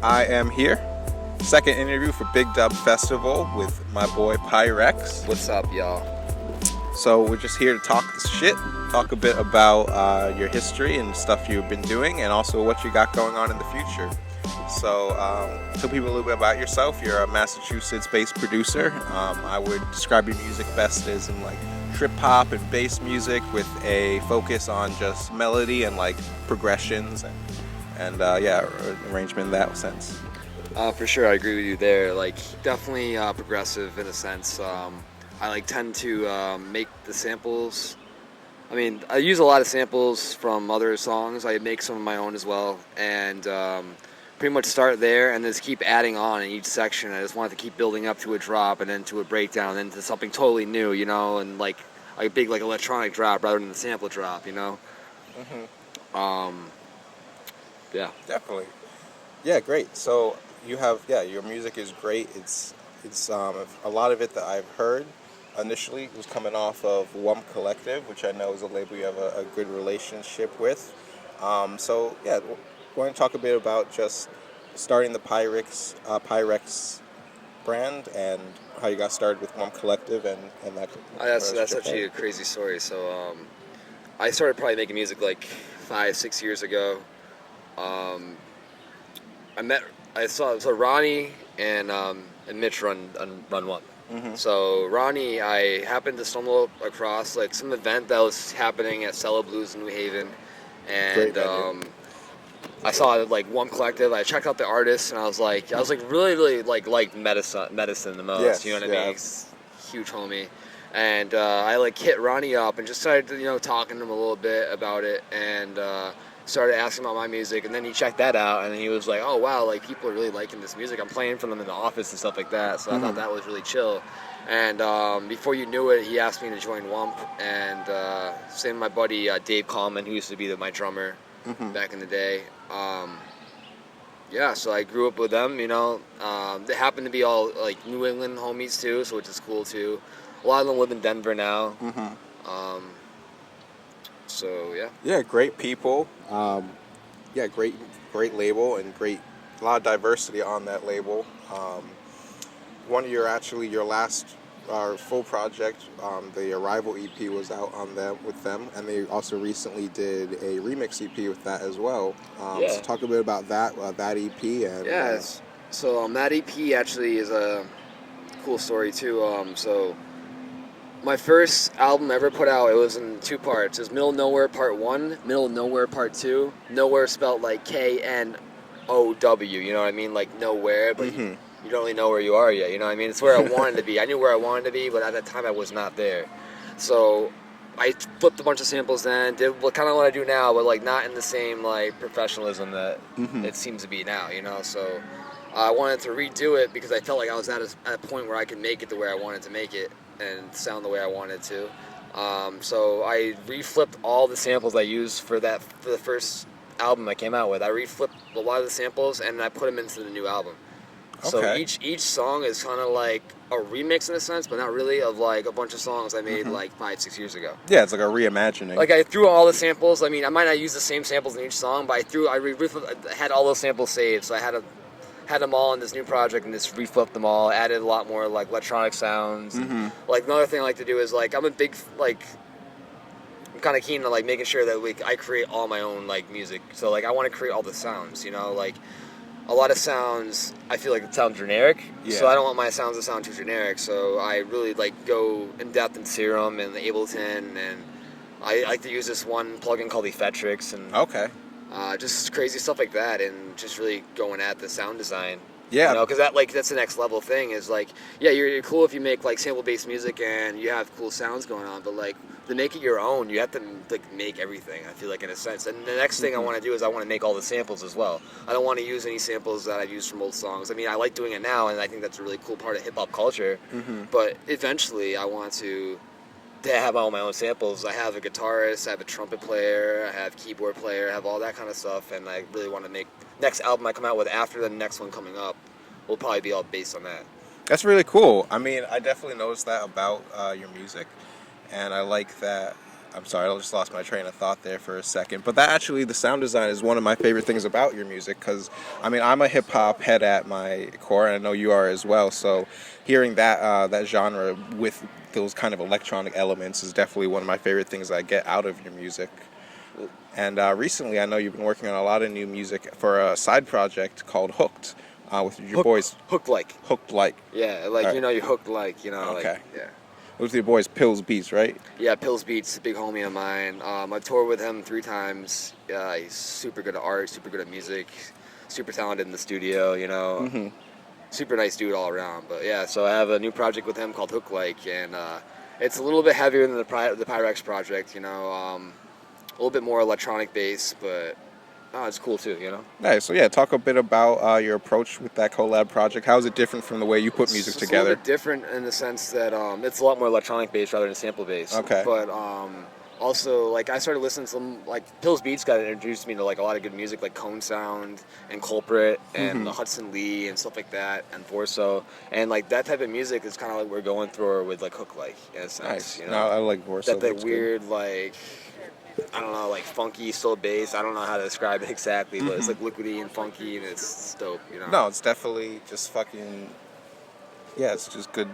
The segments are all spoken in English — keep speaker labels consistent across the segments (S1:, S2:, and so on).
S1: I am here. Second interview for Big Dub Festival with my boy Pyrex.
S2: What's up, y'all?
S1: So we're just here to talk this shit, talk a bit about your history and stuff you've been doing, and also what you got going on in the future. So tell people a little bit about yourself. You're a Massachusetts-based producer. I would describe your music best as in like trip hop and bass music with a focus on just melody and like progressions and arrangement in that sense.
S2: For sure, I agree with you there. Like, definitely progressive in a sense. I tend to make the samples. I mean, I use a lot of samples from other songs. I make some of my own as well, and pretty much start there and just keep adding on in each section. I just wanted to keep building up to a drop and then to a breakdown and then to something totally new, you know, and like a big like electronic drop rather than the sample drop, you know. Yeah.
S1: Definitely. Yeah, great. So you have your music is great. It's a lot of it that I've heard initially was coming off of WUMP Collective, which I know is a label you have a good relationship with. So yeah, we're going to talk a bit about just starting the Pyrex brand and how you got started with WUMP Collective and that.
S2: That's actually a crazy story. So I started probably making music like 5-6 years ago. I saw Ronnie and Mitch run WUMP. So Ronnie, I happened to stumble across like some event that was happening at Cello Blues in New Haven, and I saw like WUMP Collective. I checked out the artists, and I was like really liked Medicine the most.
S1: Yes,
S2: you know what I mean? He's a huge homie, and I like hit Ronnie up and just started talking to him a little bit about it, and started asking about my music, and then he checked that out, and he was like, oh wow, like people are really liking this music. I'm playing for them in the office and stuff like that, so I thought that was really chill. And before you knew it, he asked me to join WUMP, and same with my buddy Dave Coleman, who used to be my drummer back in the day. So I grew up with them, they happen to be all like New England homies too, so which is cool too. A lot of them live in Denver now. So yeah. Yeah,
S1: great people. Great label and a lot of diversity on that label. One of your last full project, the Arrival EP was out with them, and they also recently did a remix EP with that as well. So talk a bit about that EP and
S2: So that EP actually is a cool story too. So my first album ever put out, it was in 2 parts. It was Middle of Nowhere Part 1, Middle of Nowhere Part 2. Nowhere spelled like K-N-O-W, you know what I mean? Like nowhere, but you don't really know where you are yet, you know what I mean? It's where I wanted to be. I knew where I wanted to be, but at that time I was not there. So I flipped a bunch of samples then, did kind of what I do now, but like not in the same like professionalism that it seems to be now, So I wanted to redo it because I felt like I was at a point where I could make it the way I wanted to make it and sound the way I wanted to. So I reflipped all the samples I used for the first album I came out with. I reflipped a lot of the samples and I put them into the new album. Okay. So each song is kind of like a remix in a sense, but not really, of like a bunch of songs I made like 5-6 years ago.
S1: Yeah, it's like a reimagining.
S2: Like I threw all the samples. I mean, I might not use the same samples in each song, but I had all those samples saved, so I had them all in this new project and just reflipped them all, added a lot more like electronic sounds. Like another thing I like to do is like I'm kind of keen to like making sure that I create all my own like music. So like I want to create all the sounds, like a lot of sounds I feel like it sounds generic. So I don't want my sounds to sound too generic. So I really like go in depth in Serum and the Ableton, and I like to use this one plugin called Effectrix and just crazy stuff like that, and just really going at the sound design. Yeah, because that's the next level thing. Is like, you're cool if you make like sample based music and you have cool sounds going on, but like to make it your own, you have to like make everything. I feel like in a sense. And the next thing I want to do is I want to make all the samples as well. I don't want to use any samples that I've used from old songs. I mean, I like doing it now, and I think that's a really cool part of hip hop culture. But eventually, I want to have all my own samples. I have a guitarist, I have a trumpet player, I have keyboard player, I have all that kind of stuff, and I really want to make next album I come out with after the next one coming up will probably be all based on that.
S1: That's really cool. I mean, I definitely noticed that about your music, and I like that I'm sorry, I just lost my train of thought there for a second. But that actually, the sound design is one of my favorite things about your music because, I mean, I'm a hip hop head at my core, and I know you are as well. So hearing that genre with those kind of electronic elements is definitely one of my favorite things I get out of your music. And recently, I know you've been working on a lot of new music for a side project called Hooked with your boys.
S2: Hooked like.
S1: Hooked like.
S2: Yeah, like,
S1: All
S2: you know, you hooked like, you know,
S1: Okay.
S2: like, yeah.
S1: With your boys, Pills Beats, right?
S2: Yeah, Pills Beats, a big homie of mine. I toured with him 3 times. He's super good at art, super good at music, super talented in the studio, you know.
S1: Mm-hmm.
S2: Super nice dude all around. But yeah, so I have a new project with him called Hook Like, and it's a little bit heavier than the Pyrex project, you know. A little bit more electronic bass, but it's cool too, you know.
S1: Nice. So yeah, talk a bit about your approach with that collab project. How is it different from the way you put music
S2: It's
S1: together?
S2: a little bit different in the sense that it's a lot more electronic based rather than sample based.
S1: Okay.
S2: But also, like, I started listening to some, like, Pills Beats got introduced me to, like, a lot of good music, like Cone Sound and Culprit and Hudson Lee and stuff like that, and Vorso. And, like, that type of music is kind of like we're going through with, like, Hook Like, in a sense.
S1: Nice.
S2: You know?
S1: No, I like Vorso.
S2: That weird, like, I don't know, like, funky, slow bass. I don't know how to describe it exactly, but it's, like, liquidy and funky, and it's dope, you know?
S1: No, it's definitely just fucking. Yeah, it's just good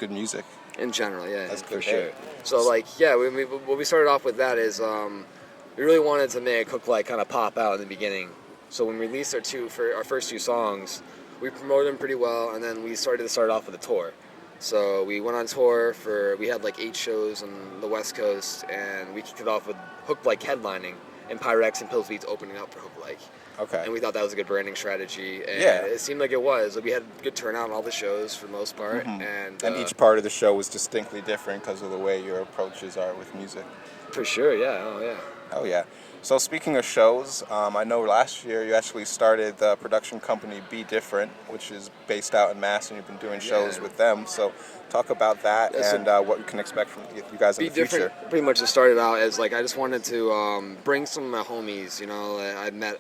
S1: music.
S2: In general, yeah,
S1: That's
S2: for
S1: good.
S2: sure. So, like, yeah, what we started off with that is we really wanted to make Hook Like kind of pop out in the beginning. So when we released our first 2 songs, we promoted them pretty well, and then we started off with a tour. So we went on tour we had like 8 shows on the West Coast, and we kicked it off with Hook Like headlining, and Pyrex and Pills Beats opening up for Hook Like.
S1: Okay.
S2: And we thought that was a good branding strategy. And
S1: Yeah.
S2: it seemed like it was. Like, we had good turnout on all the shows for the most part. And
S1: each part of the show was distinctly different because of the way your approaches are with music.
S2: For sure, yeah. Oh, yeah.
S1: Oh yeah. So speaking of shows, I know last year you actually started the production company Be.Different, which is based out in Mass, and you've been doing shows with them. So talk about that and what you can expect from you guys in the future.
S2: Be.Different pretty much just started out as, like, I just wanted to bring some of my homies, you know, I met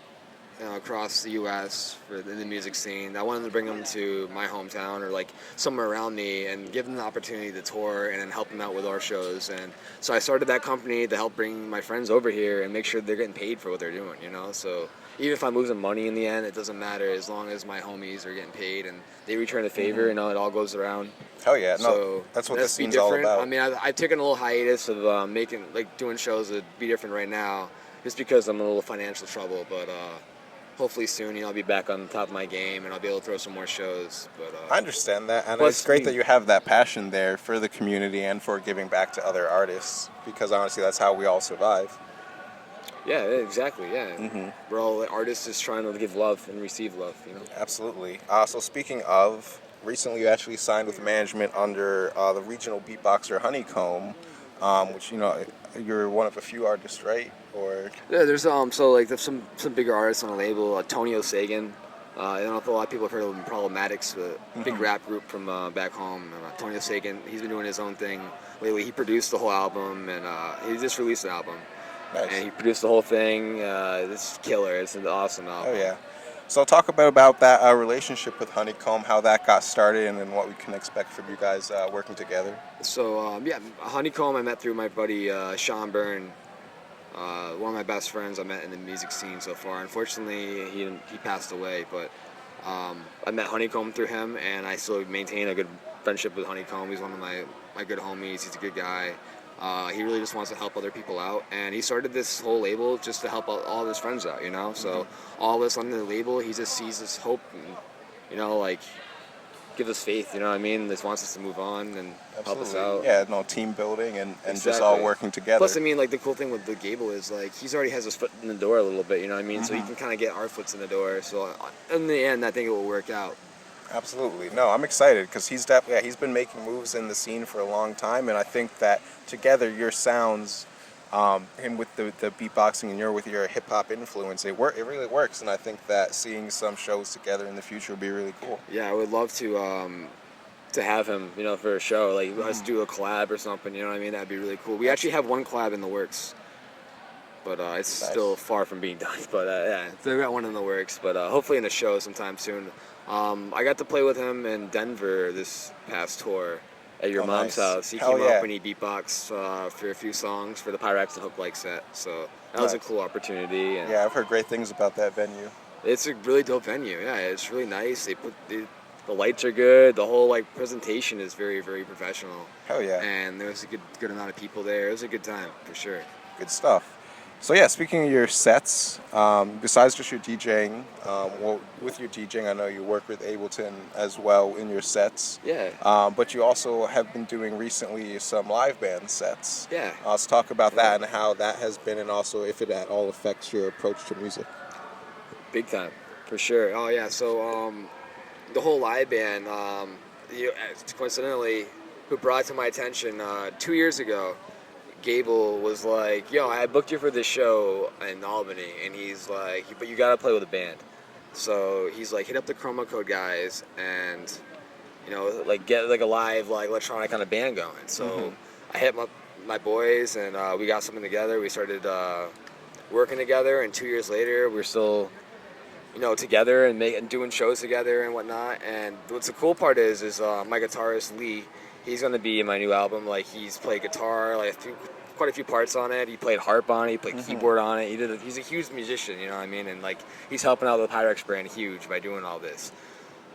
S2: across the U.S. in the music scene. I wanted to bring them to my hometown or, like, somewhere around me and give them the opportunity to tour and then help them out with our shows. And so I started that company to help bring my friends over here and make sure they're getting paid for what they're doing, you know? So even if I'm losing money in the end, it doesn't matter as long as my homies are getting paid and they return the favor, you know, it all goes around.
S1: Hell yeah. No,
S2: So
S1: that's what this scene's all about.
S2: I mean, I've taken a little hiatus of doing shows that Be Different right now just because I'm in a little financial trouble, but hopefully soon, you know, I'll be back on top of my game and I'll be able to throw some more shows. But
S1: I understand that, and
S2: plus,
S1: it's great that you have that passion there for the community and for giving back to other artists, because honestly, that's how we all survive.
S2: Yeah, exactly, yeah. We're all artists just trying to give love and receive love, you know?
S1: Absolutely. So speaking of, recently you actually signed with management under the regional beatboxer Honeycomb, which, you know, you're one of a few artists, right? Or
S2: yeah, there's there's some bigger artists on the label. Tony O'Sagan. I don't know if a lot of people have heard of him, Problematics, a big rap group from back home. Tony O'Sagan, he's been doing his own thing lately. He produced the whole album, and he just released an album.
S1: nice.
S2: And he produced the whole thing. It's killer. It's an awesome album.
S1: Oh yeah. So talk about that relationship with Honeycomb, how that got started, and then what we can expect from you guys working together.
S2: So Honeycomb I met through my buddy Sean Byrne. One of my best friends I met in the music scene so far. Unfortunately, he passed away, but I met Honeycomb through him, and I still maintain a good friendship with Honeycomb. He's one of my good homies. He's a good guy. He really just wants to help other people out, and he started this whole label just to help all of his friends out, you know? So all of us under the label, he just sees this hope and, you know, like, give us faith, you know what I mean? Just wants us to move on and help us out.
S1: Yeah, no, team building and just
S2: Exactly.
S1: all working together.
S2: Plus, I mean, like, the cool thing with the Gable is, like, he's already has his foot in the door a little bit, you know what I mean? So he can kind of get our foots in the door. So in the end, I think it will work out.
S1: Absolutely. No, I'm excited because he's been making moves in the scene for a long time, and I think that together your sounds, him with the beatboxing and you're with your hip hop influence, it really works, and I think that seeing some shows together in the future will be really cool.
S2: Yeah, I would love to have him, you know, for a show. Like, let's do a collab or something, you know what I mean? That'd be really cool. We actually have one collab in the works, but it's still far from being done. But yeah, we got one in the works, but hopefully in a show sometime soon. I got to play with him in Denver this past tour, at your mom's
S1: nice.
S2: house. He
S1: Hell
S2: came
S1: yeah.
S2: up and he beatboxed for a few songs for the Pyrex and Hook Like set. So that was a cool opportunity. And
S1: Yeah, I've heard great things about that venue.
S2: it's a really dope venue. Yeah, it's really nice. They put the lights are good. The whole like presentation is very, very professional.
S1: Hell yeah.
S2: And there was a good amount of people there. It was a good time for sure.
S1: Good stuff. So yeah, speaking of your sets, besides just your DJing, well, with your DJing, I know you work with Ableton as well in your sets.
S2: Yeah.
S1: But you also have been doing recently some live band sets.
S2: Yeah.
S1: Let's talk about that and how that has been, and also if it at all affects your approach to music.
S2: Big time, for sure. Oh yeah. So the whole live band, coincidentally, who brought to my attention 2 years ago. Gable was like, yo, I booked you for this show in Albany, and he's like, but you gotta play with a band. So he's like, hit up the Chroma Code guys and, like get like a live, like electronic kind of band going. So I hit my boys and we got something together. We started working together, and 2 years later, we're still, together and doing shows together and whatnot. And what's the cool part is my guitarist Lee, he's gonna be in my new album. Like he's played guitar, like quite a few parts on it. He played harp on it. He played keyboard on it. He's a huge musician, you know what I mean? And like he's helping out the Pyrex brand huge by doing all this.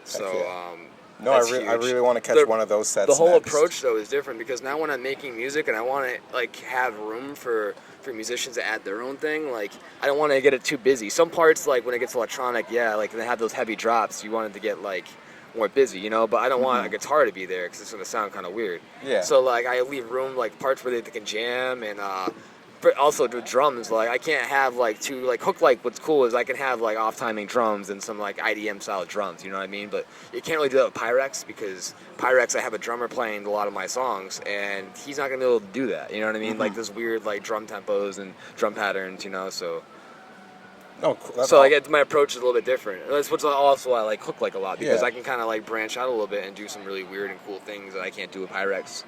S2: So
S1: no, I really want to catch one of those sets.
S2: The whole
S1: next.
S2: approach though is different because now when I'm making music and I want to like have room for musicians to add their own thing, like I don't want to get it too busy. Some parts, like when it gets electronic, yeah, like they have those heavy drops. You want it to get like more busy, but I don't want a guitar to be there because it's going to sound kind of weird.
S1: Yeah.
S2: So like I leave room, like parts where they can jam, and but also the drums, like I can't have like two, like Hook, like what's cool is I can have like off timing drums and some like IDM style drums, you know what I mean? But you can't really do that with Pyrex because Pyrex, I have a drummer playing a lot of my songs and he's not going to be able to do that, you know what I mean? Like this weird like drum tempos and drum patterns, so.
S1: No, cool.
S2: So I get my approach is a little bit different. That's what's also I like Hook like a lot because
S1: Yeah.
S2: I can kind of like branch out a little bit and do some really weird and cool things that I can't do with Pyrex.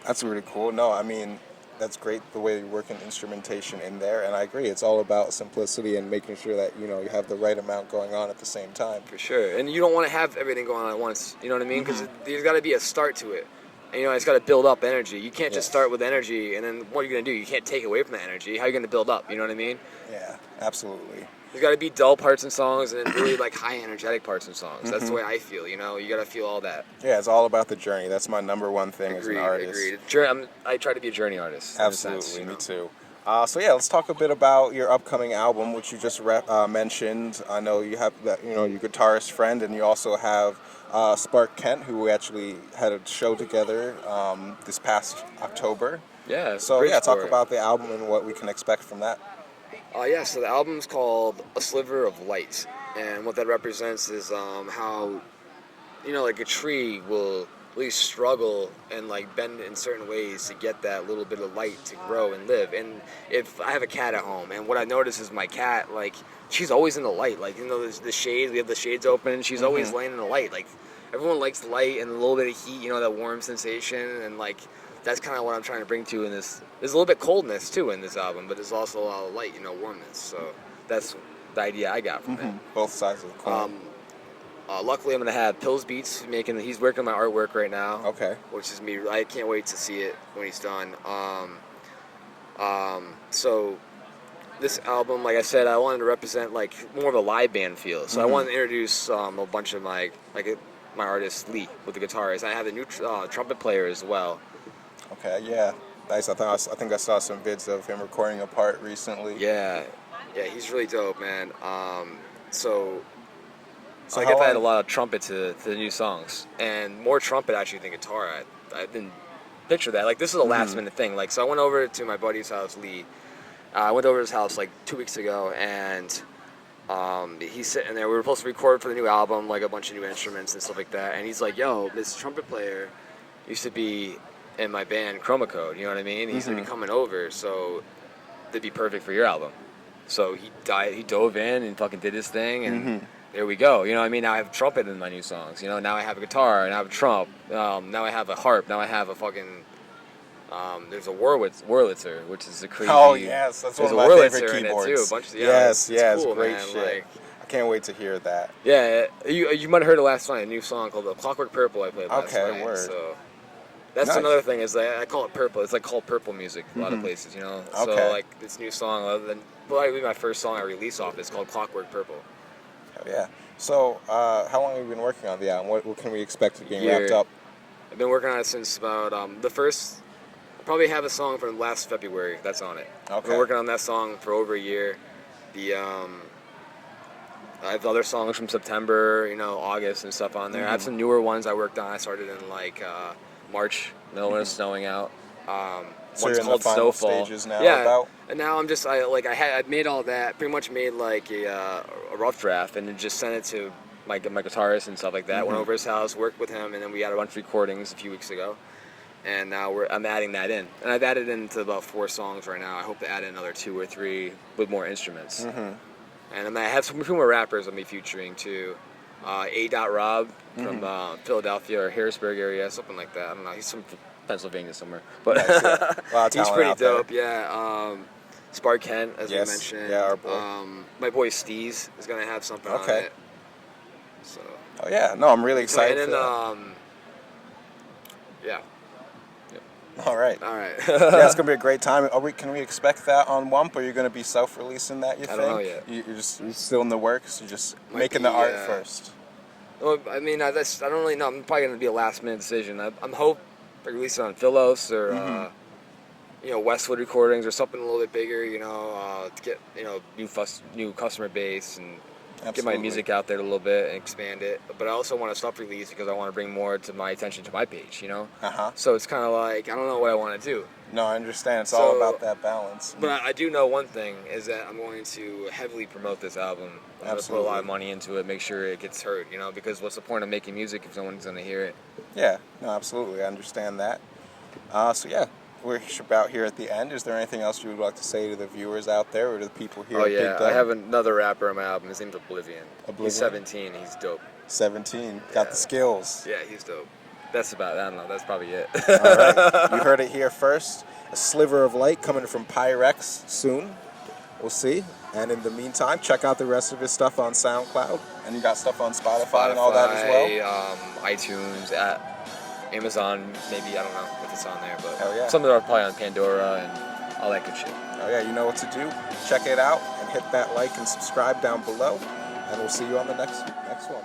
S1: That's really cool. No, I mean, that's great the way you work in instrumentation in there, and I agree. It's all about simplicity and making sure that you have the right amount going on at the same time.
S2: For sure, and you don't want to have everything going on at once. You know what I mean? Because there's got to be a start to it. And, it's got to build up energy. You can't just start with energy, and then what are you going to do? You can't take away from the energy. How are you going to build up? You know what I mean?
S1: Yeah, absolutely.
S2: There's got to be dull parts in songs and then really like high energetic parts in songs. That's the way I feel. You got to feel all that.
S1: Yeah, it's all about the journey. That's my number one thing as an artist.
S2: Agreed. I try to be a journey artist.
S1: Absolutely,
S2: in a sense,
S1: me too. So yeah, let's talk a bit about your upcoming album, which you just mentioned. I know you have that, your guitarist friend, and you also have Spark Kent, who we actually had a show together this past October.
S2: Yeah.
S1: So yeah, talk about the album and what we can expect from that.
S2: So the album's called A Sliver of Light, and what that represents is how, like a tree will really struggle and like bend in certain ways to get that little bit of light to grow and live. And if I have a cat at home, and what I notice is my cat, like, she's always in the light. Like, there's the shades, we have the shades open, she's always laying in the light. Like, everyone likes light and a little bit of heat, that warm sensation, and like, that's kind of what I'm trying to bring to in this. There's a little bit coldness too in this album, but there's also a lot of light, warmness. So that's the idea I got from it.
S1: Both sides of the coin.
S2: Luckily, I'm gonna have Pills Beats he's working on my artwork right now.
S1: Okay.
S2: Which is me. I can't wait to see it when he's done. So this album, like I said, I wanted to represent like more of a live band feel. So I wanted to introduce a bunch of my artist Lee with the guitarist. I have a new trumpet player as well.
S1: Okay, yeah, nice. I think I saw some vids of him recording a part recently.
S2: Yeah, he's really dope, man. So I get to add a lot of trumpet to the new songs, and more trumpet actually than guitar. I didn't picture that. Like, this is a last minute thing. Like, so I went over to my buddy's house, Lee. I went over to his house like 2 weeks ago, and he's sitting there. We were supposed to record for the new album, like a bunch of new instruments and stuff like that. And he's like, "Yo, this trumpet player used to be in my band Chroma Code, you know what I mean? He's gonna be coming over, so that'd be perfect for your album." So he dove in and fucking did his thing, and there we go. You know what I mean? Now I have trumpet in my new songs. Now I have a guitar, and I have a trump. Now I have a harp. Now I have a fucking there's a Wurlitzer, which is a crazy.
S1: Oh yes, that's one of my favorite keyboards.
S2: Too. A bunch of,
S1: yes,
S2: it's cool,
S1: great
S2: man.
S1: shit.
S2: Like,
S1: I can't wait to hear that.
S2: Yeah, you might have heard it last night. A new song called "Clockwork Purple" I played last night.
S1: Okay, word.
S2: So That's
S1: Nice.
S2: another thing is that I call it purple. It's like called purple music a lot of places, you know.
S1: Okay.
S2: So like this new song, other than probably my first song I release off, it's called Clockwork Purple.
S1: Hell yeah. So, how long have you been working on the album? What can we expect to being wrapped
S2: Year.
S1: up?
S2: I've been working on it since about the first. Probably have a song from last February that's on it.
S1: Okay.
S2: I've been working on that song for over a year. I have other songs from September, you know, August and stuff on there. I have some newer ones I worked on. I started in like March, when it's snowing out.
S1: So
S2: one's
S1: you're in the
S2: called
S1: final
S2: Snowfall.
S1: stages now.
S2: Yeah,
S1: About?
S2: and now I'm just I made all that. Pretty much made like a rough draft and then just sent it to my guitarist and stuff like that. Went over his house, worked with him, and then we had a bunch of recordings a few weeks ago. And now I'm adding that in. And I've added into about 4 songs right now. I hope to add in another 2 or 3 with more instruments. And I have some more rappers I'll be featuring too. A. Rob from Philadelphia or Harrisburg area, something like that. I don't know. He's from Pennsylvania somewhere. But
S1: Nice, yeah. A lot of
S2: he's
S1: talent
S2: pretty
S1: out there.
S2: dope, yeah. Spark Kent, as you mentioned.
S1: Yeah, our boy.
S2: My boy Steez is going to have something on it. So.
S1: Oh, yeah. No, I'm really excited
S2: And
S1: for
S2: then,
S1: that.
S2: yeah.
S1: All right.
S2: All right.
S1: Yeah, it's gonna be a great time. Can we expect that on WUMP, or are you gonna be self-releasing that? You think?
S2: I don't know yet.
S1: You're still in the works. You're just
S2: Might
S1: making
S2: be,
S1: the art first.
S2: Well, I mean, I don't really know. I'm probably gonna be a last-minute decision. I'm hope I release it on Philos or Westwood Recordings or something a little bit bigger. You know, to get new customer base and get my music out there a little bit and expand it. But I also want to self-release because I want to bring more to my attention to my page. You know. So it's kind of like I don't know what I want to do.
S1: No, I understand. It's all about that balance.
S2: But I do know one thing is that I'm going to heavily promote this album. I'm going to put a lot of money into it, make sure it gets heard, you know, because what's the point of making music if no one's going to hear it?
S1: Yeah, no, absolutely. I understand that. So, yeah, we're about here at the end. Is there anything else you would like to say to the viewers out there or to the people here at Big Dub?
S2: I have another rapper on my album. His name's Oblivion. He's 17. He's dope.
S1: 17. Got the skills.
S2: Yeah, he's dope. That's about it. I don't know. That's probably it.
S1: All right. You heard it here first. A Sliver of Light coming from Pyrex soon. We'll see. And in the meantime, check out the rest of his stuff on SoundCloud. And you got stuff on Spotify and all that as well?
S2: iTunes, at Amazon, maybe. I don't know if it's on there. But
S1: hell yeah.
S2: Some of them are probably on Pandora and all that good shit.
S1: Oh yeah, you know what to do. Check it out and hit that like and subscribe down below. And we'll see you on the next one.